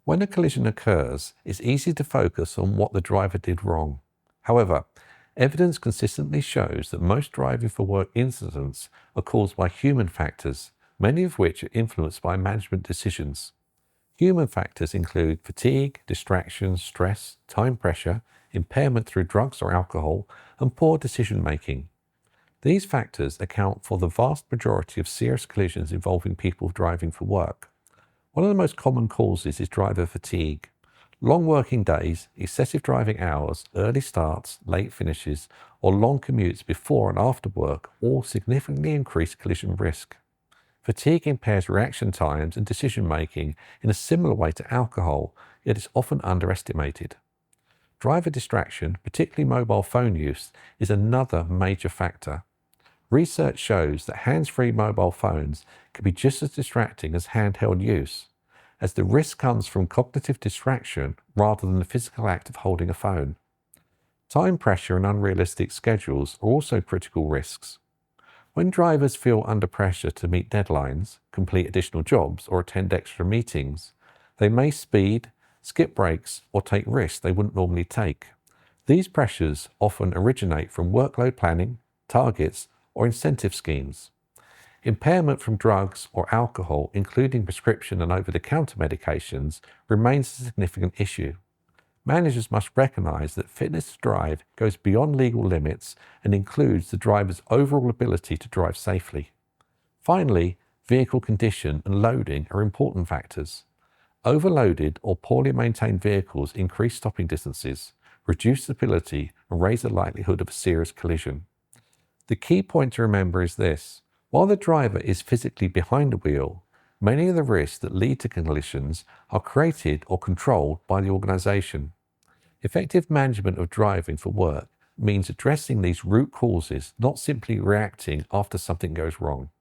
When a collision occurs, it's easy to focus on what the driver did wrong. However, evidence consistently shows that most driving for work incidents are caused by human factors, many of which are influenced by management decisions. Human factors include fatigue, distractions, stress, time pressure, impairment through drugs or alcohol, and poor decision making. These factors account for the vast majority of serious collisions involving people driving for work. One of the most common causes is driver fatigue. Long working days, excessive driving hours, early starts, late finishes, or long commutes before and after work all significantly increase collision risk. Fatigue impairs reaction times and decision making in a similar way to alcohol, yet is often underestimated. Driver distraction, particularly mobile phone use, is another major factor. Research shows that hands-free mobile phones can be just as distracting as handheld use, as the risk comes from cognitive distraction rather than the physical act of holding a phone. Time pressure and unrealistic schedules are also critical risks. When drivers feel under pressure to meet deadlines, complete additional jobs, or attend extra meetings, they may speed, skip breaks, or take risks they wouldn't normally take. These pressures often originate from workload planning, targets, or incentive schemes. Impairment from drugs or alcohol, including prescription and over-the-counter medications, remains a significant issue. Managers must recognize that fitness to drive goes beyond legal limits and includes the driver's overall ability to drive safely. Finally, vehicle condition and loading are important factors. Overloaded or poorly maintained vehicles increase stopping distances, reduce stability, and raise the likelihood of a serious collision. The key point to remember is this: while the driver is physically behind the wheel, many of the risks that lead to collisions are created or controlled by the organization. Effective management of driving for work means addressing these root causes, not simply reacting after something goes wrong.